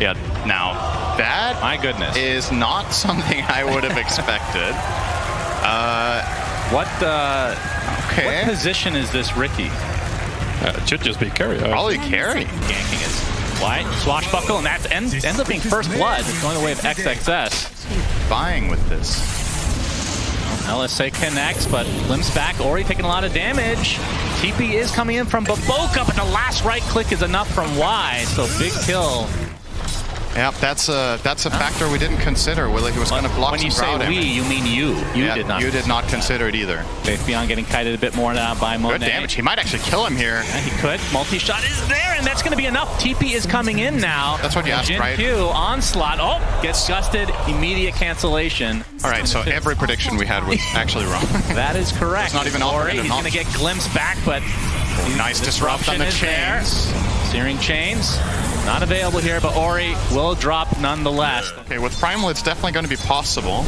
Yeah. Now, that my goodness is not something I would have expected. What okay. What position is this Ricky? It should just be carry. Probably carry. Ganking is wide, swashbuckle, and that ends up being first blood. It's going the way of XXS. Buying with this. LSA connects, but limps back. Ori taking a lot of damage. TP is coming in from Baboka, but the last right click is enough from Y, so big kill. Yep, that's a factor we didn't consider. Willie, he was going to block when some you say crowd we, damage. you mean you. You Yeah, did not. You did not consider it either. Faith_Beyond getting kited a bit more now by Monet. Good damage. He might actually kill him here. Yeah, he could. Multi-shot is there, and that's going to be enough. TP is coming in now. That's what you asked, right? Jin Q, onslaught. Oh, gets gusted. Immediate cancellation. All right, so every prediction we had was actually wrong. That is correct. It's not even Ori, he's going to get glimpsed back, but nice disrupt on the chains. Searing chains. Not available here, but Ori will drop nonetheless. Okay, with Primal, it's definitely going to be possible.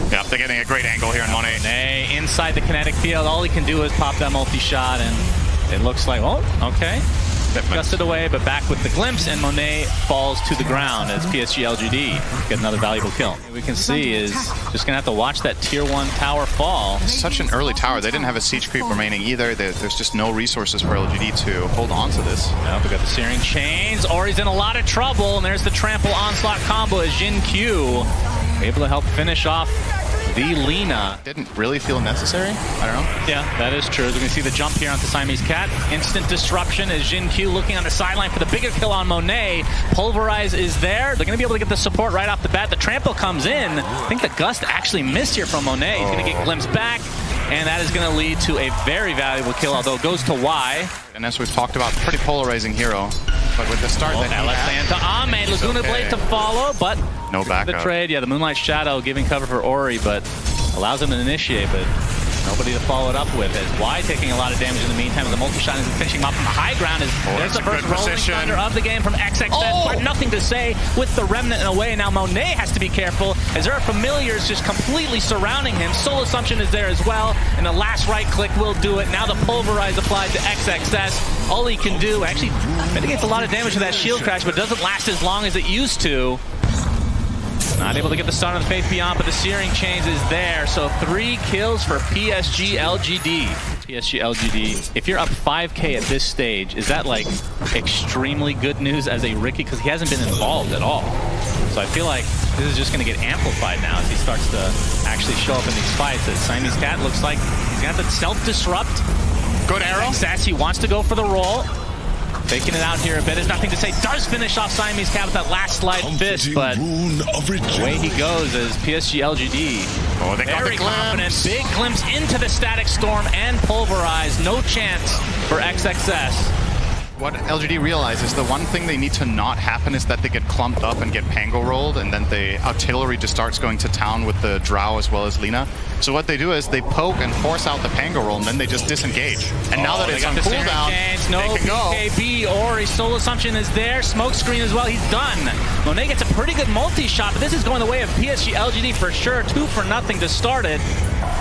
Yep, they're getting a great angle here on Monet. Monet inside the kinetic field. All he can do is pop that multi-shot, and it looks like, oh, okay. Gusted away, but back with the glimpse, and Monet falls to the ground as Psg.Lgd get another valuable kill. What we can see is just gonna have to watch that tier 1 tower fall. Such an early tower. They didn't have a siege creep remaining either. There's just no resources for LGD to hold on to this. Now we got the searing chains. Ori's in a lot of trouble, and there's the trample onslaught combo as Jin Q able to help finish off the Lina. Didn't really feel necessary. I don't know. Yeah, that is true. As we can see the jump here onto Siamese Cat. Instant disruption as Jin Q looking on the sideline for the bigger kill on Monet. Pulverize is there. They're going to be able to get the support right off the bat. The trample comes in. I think the gust actually missed here from Monet. He's going to get glimpsed back, and that is going to lead to a very valuable kill, although it goes to Y. And as we've talked about, pretty polarizing hero. But with the start that he had, to Ame, Laguna Blade to follow, but no backup. The trade, yeah, the Moonlight Shadow giving cover for Ori, but allows him to initiate, but nobody to follow it up with. As Y taking a lot of damage in the meantime, as the multi-shot is finishing him up from the high ground. There's the first rolling thunder of the game from XXS, but nothing to say with the remnant in a way. Now Monet has to be careful, as there are familiars just completely surrounding him. Soul Assumption is there as well, and the last right click will do it. Now the Pulverize applied to XXS. All he can do, actually mitigates a lot of damage to that shield crash, but doesn't last as long as it used to. Not able to get the stun on the Faith_Beyond, but the Searing Chains is there. So 3 kills for Psg.Lgd. Psg.Lgd, if you're up 5k at this stage, is that like extremely good news as a Ricky? Because he hasn't been involved at all. So I feel like this is just going to get amplified now as he starts to actually show up in these fights. As Siamese Cat looks like he's going to have to self-disrupt. Good arrow. Sassy wants to go for the roll. Faking it out here a bit. There's nothing to say. Does finish off Siamese Cat with that last slide fist, but away he goes as Psg.Lgd. Oh, they got very the confident. Big glimpse into the Static Storm and Pulverize. No chance for XXS. What LGD realizes, the one thing they need to not happen is that they get clumped up and get pango rolled, and then the artillery just starts going to town with the Drow as well as Lina. So what they do is they poke and force out the pango roll, and then they just disengage. And now that it's on cooldown, no they can go. BKB, Ori, Soul Assumption is there. Smoke screen as well, he's done. Monet gets a pretty good multi-shot, but this is going the way of Psg.Lgd for sure. 2-0 to start it.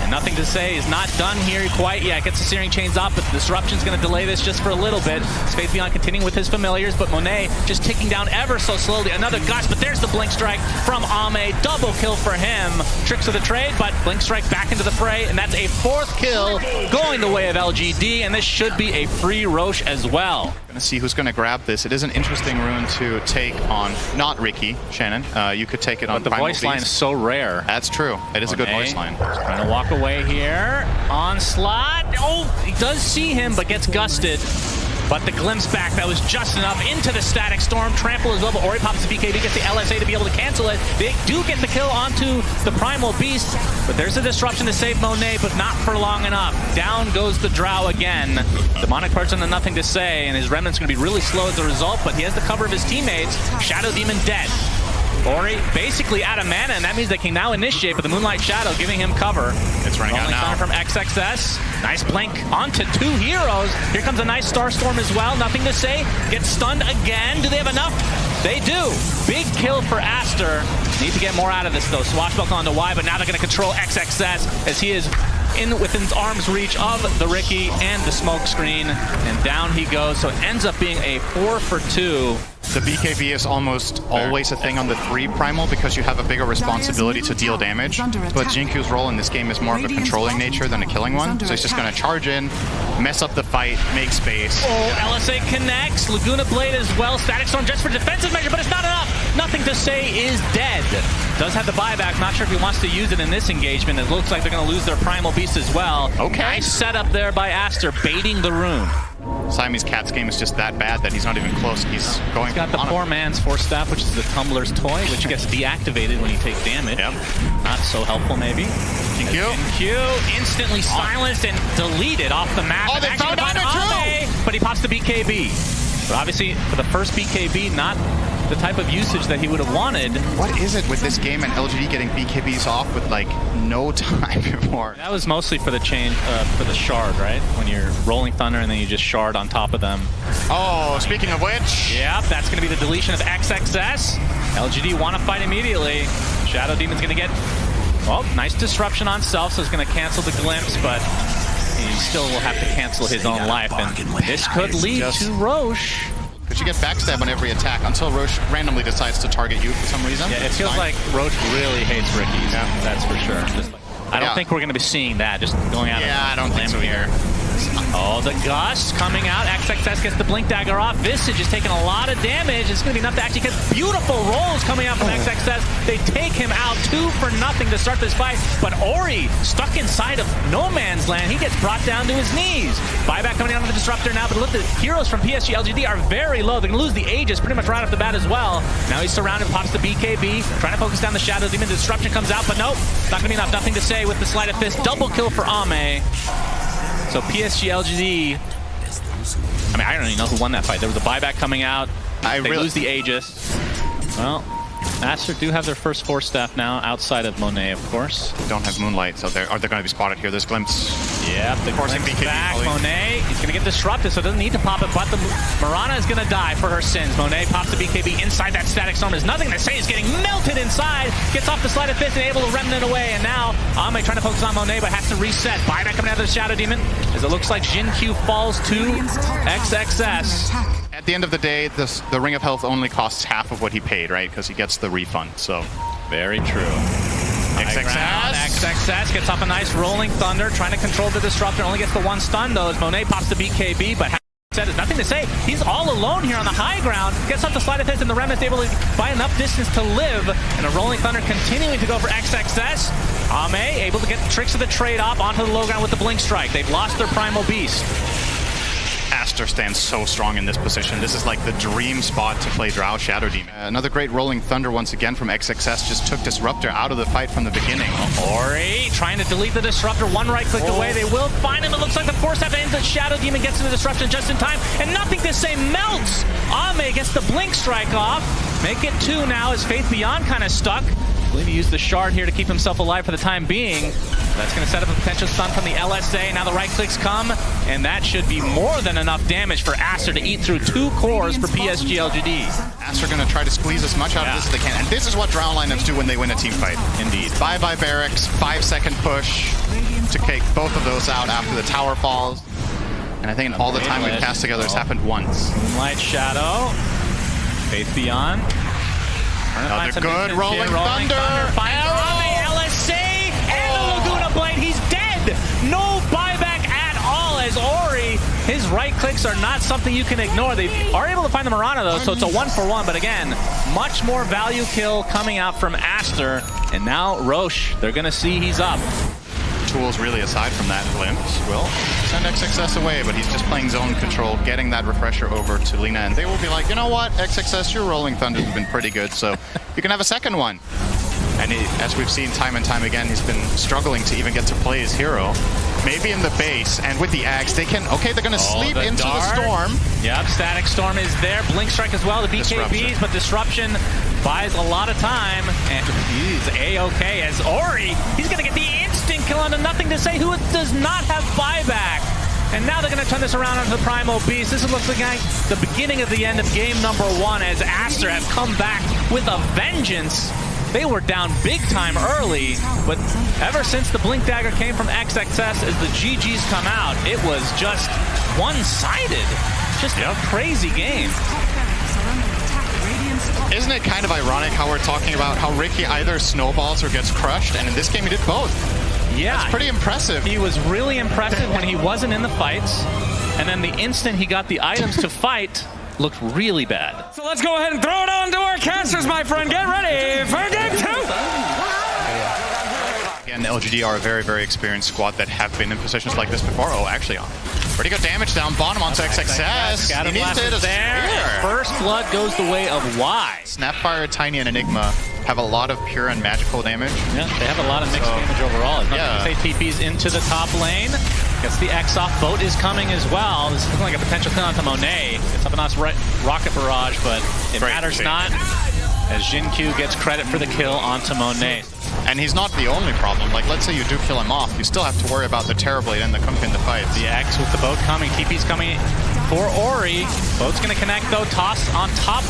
And nothing to say is not done here quite yet. Gets the Searing Chains up, but the Disruption's going to delay this just for a little bit. Faith_Beyond continuing with his familiars, but Monet just ticking down ever so slowly. Another gust, but there's the Blink Strike from Ame. Double kill for him. Tricks of the trade, but Blink Strike back into the fray, and that's a 4th kill going the way of LGD, and this should be a free Roche as well. Gonna see who's gonna grab this. It is an interesting rune to take on, not Ricky, Shannon. You could take it on But the voice line is so rare. That's true. It is a good voice line. Trying to walk away here. Onslaught. Oh, he does see him, but gets gusted. But the glimpse back, that was just enough into the Static Storm. Trample as well, but Ori pops the BKB, gets the LSA to be able to cancel it. They do get the kill onto the Primal Beast, but there's a disruption to save Monet, but not for long enough. Down goes the Drow again. Demonic Person had nothing to say, and his Remnant's going to be really slow as a result, but he has the cover of his teammates. Shadow Demon dead. Ori basically out of mana, and that means they can now initiate, but the Moonlight Shadow giving him cover. It's running out now. From XXS. Nice blink onto 2 heroes. Here comes a nice Starstorm as well. Nothing to say. Gets stunned again. Do they have enough? They do. Big kill for Aster. Need to get more out of this, though. Swashbuckle onto Y, but now they're going to control XXS as he is within arm's reach of the Ricky and the smoke screen, and down he goes. So it ends up being a 4-for-2. The BKB is almost always a thing on the 3 primal because you have a bigger responsibility to deal damage. But Jinkyu's role in this game is more of a controlling nature than a killing one. So he's just going to charge in, mess up the fight, make space. Oh, LSA connects. Laguna Blade as well. Static Storm just for defensive measure, but it's not enough. Nothing to say is dead. Does have the buyback. Not sure if he wants to use it in this engagement. It looks like they're going to lose their primal beast as well. Okay. Nice setup there by Aster, baiting the rune. Siamese Cat's game is just that bad that he's not even close. He's going. He's got the poor man's Force Staff, which is the Tumbler's toy, which gets deactivated when you take damage. Yep. Not so helpful, maybe. Q instantly silenced and deleted off the map. Oh, they found Ame, but he pops the BKB. But obviously, for the first BKB, not the type of usage that he would have wanted. What is it with this game and LGD getting BKBs off with like no time before? That was mostly for the change, for the shard, right? When you're rolling Thunder and then you just shard on top of them. Oh, speaking of which. Yep, that's going to be the deletion of XXS. LGD want to fight immediately. Shadow Demon's going to get, well, nice disruption on self, so it's going to cancel the glimpse, but he still will have to cancel his own life. And this could lead to Roche. Because you get backstab on every attack until Roche randomly decides to target you for some reason. Yeah, it feels like Roche really hates Ricky's. Yeah. That's for sure. I don't think we're going to be seeing that just going out. Yeah, I don't think so here. Oh, the Gust coming out. XXS gets the Blink Dagger off. Visage is taking a lot of damage. It's going to be enough to actually get beautiful rolls coming out from XXS. They take him out 2-0 to start this fight. But Ori, stuck inside of no man's land, he gets brought down to his knees. Buyback coming out of the Disruptor now, but look, the heroes from Psg.Lgd are very low. They're going to lose the Aegis pretty much right off the bat as well. Now he's surrounded, pops the BKB, trying to focus down the Shadow Demon. The Disruption comes out, but nope, not going to be enough. Nothing to say with the Sleight of Fist. Double kill for Ame. So Psg.Lgd, I mean, I don't even know who won that fight. There was a buyback coming out. They lose the Aegis. Well, Aster do have their first Force Staff now, outside of Monet, of course. They don't have Moonlight, so they're going to be spotted here. There's Glimpse. Yep, the Glimpse back. Monet, he's going to get disrupted, so doesn't need to pop it, but the Mirana is going to die for her sins. Monet pops the BKB inside that Static Storm. There's nothing to say. He's getting melted inside. Gets off the Sleight of Fist and able to remnant away. And now Ame trying to focus on Monet, but has to reset. Buyback coming out of the Shadow Demon, as it looks like Jinkyu falls to XXS. At the end of the day, the Ring of Health only costs half of what he paid, right? Because he gets the refund, so. Very true. XXS gets off a nice Rolling Thunder, trying to control the Disruptor. Only gets the 1 stun, though, as Monet pops the BKB, but there's nothing to say. He's all alone here on the high ground. Gets off the Sleight of Fist, and the Remnant's able to buy enough distance to live. And a Rolling Thunder continuing to go for XXS. Ame able to get the tricks of the trade-off onto the low ground with the Blink Strike. They've lost their Primal Beast. Aster stands so strong in this position. This is like the dream spot to play Drow Shadow Demon. Another great Rolling Thunder once again from XXS. Just took Disruptor out of the fight from the beginning. Ori trying to delete the Disruptor. 1 right click away. They will find him. It looks like the Force Staff ends. The Shadow Demon gets to the Disruption just in time. And nothing to say, melts. Ame gets the Blink Strike off. Make it 2 now as Faith Beyond kind of stuck. I believe he used the shard here to keep himself alive for the time being. That's going to set up a potential stun from the LSA. Now the right clicks come, and that should be more than enough damage for Aster to eat through 2 cores for Psg.Lgd. Aster going to try to squeeze as much out of this as they can. And this is what Drow lineups do when they win a team fight. Indeed. Bye-bye Barracks, 5-second push to take both of those out after the tower falls. And I think all the time we've cast together has happened once. Moonlight Shadow. Faith Beyond. Another good Rolling Thunder. LSA and the Laguna Blade. He's dead. No buyback at all as Ori. His right clicks are not something you can ignore. They are able to find the Mirana though, so it's a 1-for-1. But again, much more value kill coming out from Aster. And now Roche, they're going to see he's up. Tools really aside from that Glimpse will send XXS away, but he's just playing zone control, getting that refresher over to Lina, and they will be like, you know what, XXS, your Rolling Thunders have been pretty good, so you can have a second one. And as we've seen time and time again, he's been struggling to even get to play his hero. Maybe in the base, and with the Axe, they can, okay, they're going to sleep into the Storm. Yep, Static Storm is there. Blink Strike as well, the BKBs, but Disruption buys a lot of time, and he's A-okay as Ori, he's going to get the instant kill onto nothing to say, who does not have buyback. And now they're going to turn this around onto the Primal Beast. This looks like the beginning of the end of game number 1 as Aster have come back with a vengeance. They were down big time early, but ever since the Blink Dagger came from XXS, as the GGs come out, it was just one-sided. Just a crazy game. isn't it kind of ironic how we're talking about how Ricky either snowballs or gets crushed, and in this game he did both. Yeah. That's pretty impressive. He was really impressive when he wasn't in the fights, and then the instant he got the items to fight, looked really bad. So let's go ahead and throw it on to our casters, my friend. Get ready for game 2! Again, LGD are a very, very experienced squad that have been in positions like this before. Oh, actually, pretty good damage down bottom onto XXS. He needs to hit a spear. First blood goes the way of Y. Snapfire, Tiny, and Enigma have a lot of pure and magical damage. Yeah, they have a lot of mixed damage overall. It's nothing to say TP's into the top lane. Gets the X off. Boat is coming as well. This is looking like a potential kill onto Monet. It's up a nice rocket barrage, but it matters not, as Jin-Q gets credit for the kill onto Monet. And he's not the only problem. Like, let's say you do kill him off, you still have to worry about the Terrorblade and the Kunk in the fight. The X with the boat coming. TP's coming for Ori. Boat's going to connect, though. Toss on top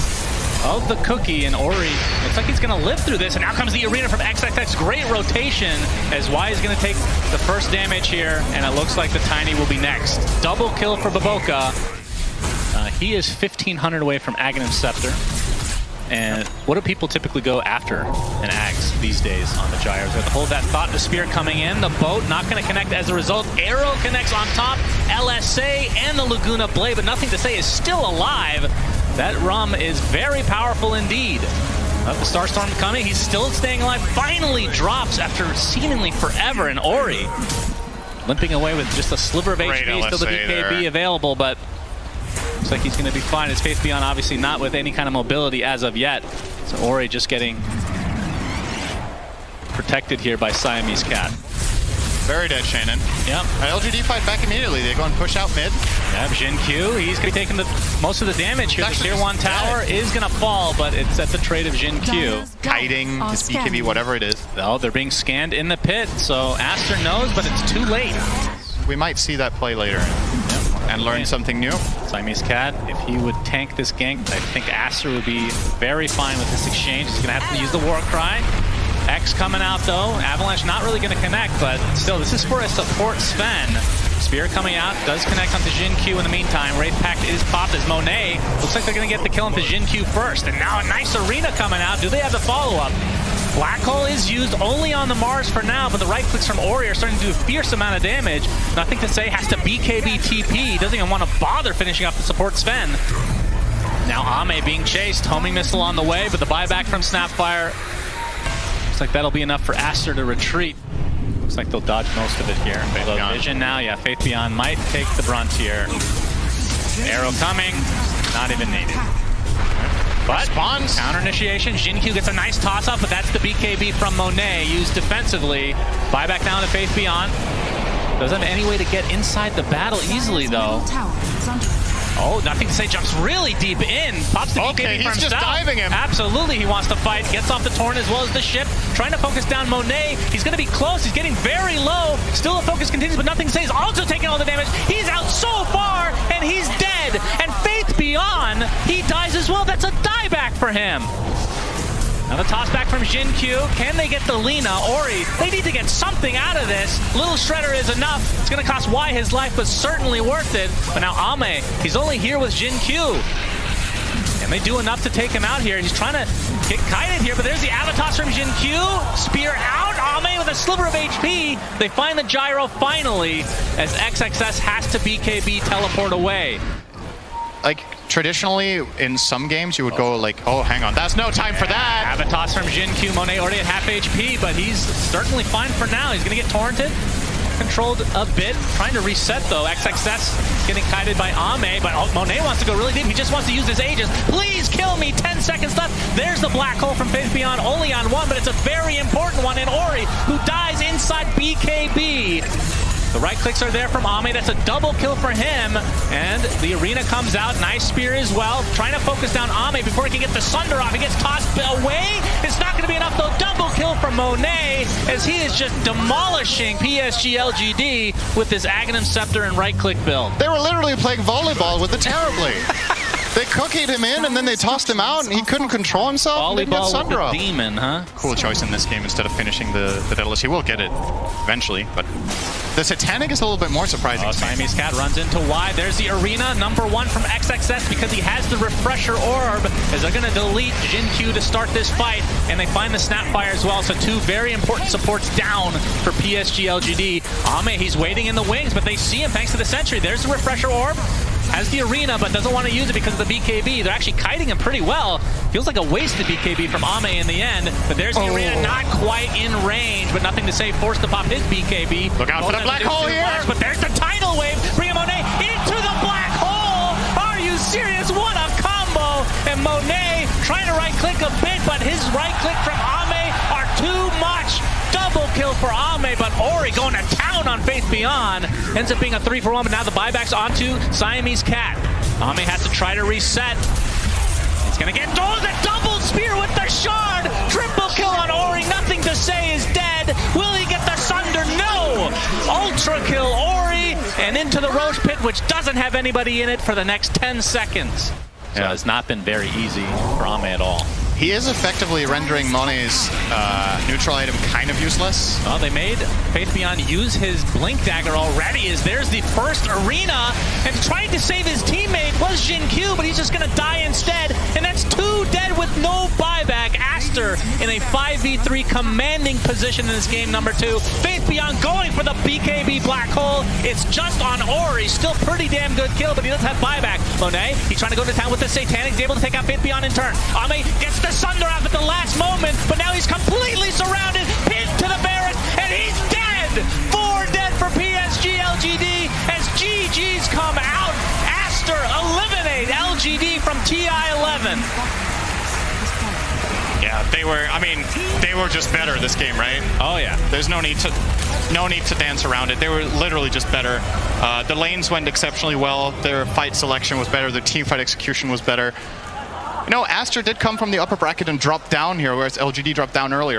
of the cookie, and Ori looks like he's going to live through this. And now comes the arena from XXX. Great rotation as Y is going to take the first damage here, and it looks like the Tiny will be next. Double kill for Baboka. He is 1,500 away from Aghanim Scepter. And what do people typically go after an Axe these days on the Gyros? They have to hold that thought. The spear coming in. The boat not going to connect as a result. Arrow connects on top. LSA and the Laguna Blade, but nothing to say is still alive. That Rum is very powerful indeed. The Starstorm coming. He's still staying alive. Finally drops after seemingly forever. And Ori limping away with just a sliver of HP. Still the BKB available, but looks like he's going to be fine. His Faith Beyond obviously not with any kind of mobility as of yet. So Ori just getting protected here by Siamese Cat. Very dead, Shannon. Yep. LGD fight back immediately. They go and push out mid. Yep, Jin-Q, he's going to be taking most of the damage here. The tier 1 tower is going to fall, but it's at the trade of Jin-Q. Kiting, his BKB, whatever it is. Oh, they're being scanned in the pit, so Aster knows, but it's too late. We might see that play later. And learn something new. Siamese Cat, if he would tank this gank, I think Aster would be very fine with this exchange. He's going to have to use the War Cry. X coming out though. Avalanche not really going to connect, but still, this is for a support Sven. Spear coming out, does connect onto Jin-Q in the meantime. Wraith Pact is popped as Monet. Looks like they're going to get the kill into Jin-Q first. And now a nice arena coming out. Do they have the follow-up? Black Hole is used only on the Mars for now, but the right clicks from Ori are starting to do a fierce amount of damage. Nothing to say, has to BKB TP. Doesn't even want to bother finishing off the support Sven. Now Ame being chased, homing missile on the way, but the buyback from Snapfire. Looks like that'll be enough for Aster to retreat. Looks like they'll dodge most of it here. Low vision now, yeah, Faith Beyond might take the brunt here. Arrow coming, not even needed. But counter initiation, Jin-Q gets a nice toss up, but that's the BKB from Monet used defensively. Buyback down to Faith Beyond. Doesn't have any way to get inside the battle easily though. Oh, nothing to say, jumps really deep in. Pops the BKB for himself. He's just diving him. Absolutely, he wants to fight. Gets off the Torn as well as the ship. Trying to focus down Monet. He's going to be close. He's getting very low. Still the focus continues, but nothing to say. He's also taking all the damage. He's out so far, and he's dead. And Faith Beyond, he dies as well. That's a dieback for him. Now the toss back from Jin-Q. Can they get the Lina? Ori, they need to get something out of this. Little Shredder is enough. It's going to cost Y his life, but certainly worth it. But now Ame, he's only here with Jin-Q. And they do enough to take him out here. He's trying to get kited here, but there's the Avatos from Jin-Q. Spear out. Ame with a sliver of HP. They find the gyro finally, as XXS has to BKB teleport away. Like, traditionally, in some games, you would go like, oh, hang on, that's no time for that. Avatos from Jin-Q. Monet already at half HP, but he's certainly fine for now. He's going to get torrented. Controlled a bit. Trying to reset, though. XXS getting kited by Ame, but Monet wants to go really deep. He just wants to use his Aegis. Please kill me. 10 seconds left. There's the black hole from Faith Beyond, only on one, but it's a very important one in Ori, who dies inside BKB. The right clicks are there from Ame. That's a double kill for him. And the arena comes out. Nice spear as well. Trying to focus down Ame before he can get the Sunder off. He gets tossed away. It's not going to be enough, though. Double kill from Monet as he is just demolishing Psg.Lgd with his Aghanim Scepter and right click build. They were literally playing volleyball with the Terrorblade. They cookied him in and then they tossed him out and he couldn't control himself. Volleyball with the demon, huh? Cool choice in this game instead of finishing the Daedalus. He will get it eventually, but The Satanic is a little bit more surprising. Siamese Cat runs into Y. There's the Arena, #1 from XXS because he has the Refresher Orb, as they're going to delete Jin Q to start this fight, and they find the Snapfire as well. So 2 very important supports down for PSG.Lgd. Ame, he's waiting in the wings, but they see him thanks to the Sentry. There's the Refresher Orb. Has the Arena, but doesn't want to use it because of the BKB. They're actually kiting him pretty well. Feels like a wasted BKB from Ame in the end, but there's the Arena not quite in range, but nothing to say. Forced to pop his BKB. Look out for the black hole here! Much, but there's the Tidal Wave. Bring Monet into the black hole! Are you serious? What a combo! And Monet trying to right-click a bit, but his right-click from Ame are too much. Double kill for Ame, but Ori going to town on Faith Beyond. Ends up being a 3-for-1, but now the buyback's onto Siamese Cat. Ame has to try to reset. He's going to get the double spear with the shard. Triple kill on Ori. Nothing to say is dead. Will he get the Sunder? No! Ultra kill Ori and into the Roche Pit, which doesn't have anybody in it for the next 10 seconds. So it's not been very easy for Ame at all. He is effectively rendering Monet's neutral item kind of useless. Well, they made Faith Beyond use his Blink Dagger already, as there's the first Arena, and trying to save his teammate was Jin Q, but he's just going to die instead, and that's 2 dead with no buyback. Aster in a 5v3 commanding position in this game #2. Faith Beyond going for the BKB Black Hole. It's just on Ori, still pretty damn good kill, but he doesn't have buyback. Monet, he's trying to go to town with the Satanic, he's able to take out Faith Beyond in turn. Ame gets the Sunder out at the last moment, but now he's completely surrounded, pinned to the barracks, and he's dead! 4 dead for PSG.Lgd as GG's come out. Aster eliminate LGD from TI11. Yeah, they were just better this game, right? Oh yeah. There's no need to dance around it. They were literally just better. The lanes went exceptionally well. Their fight selection was better. Their team fight execution was better. You know, Aster did come from the upper bracket and drop down here, whereas LGD dropped down earlier.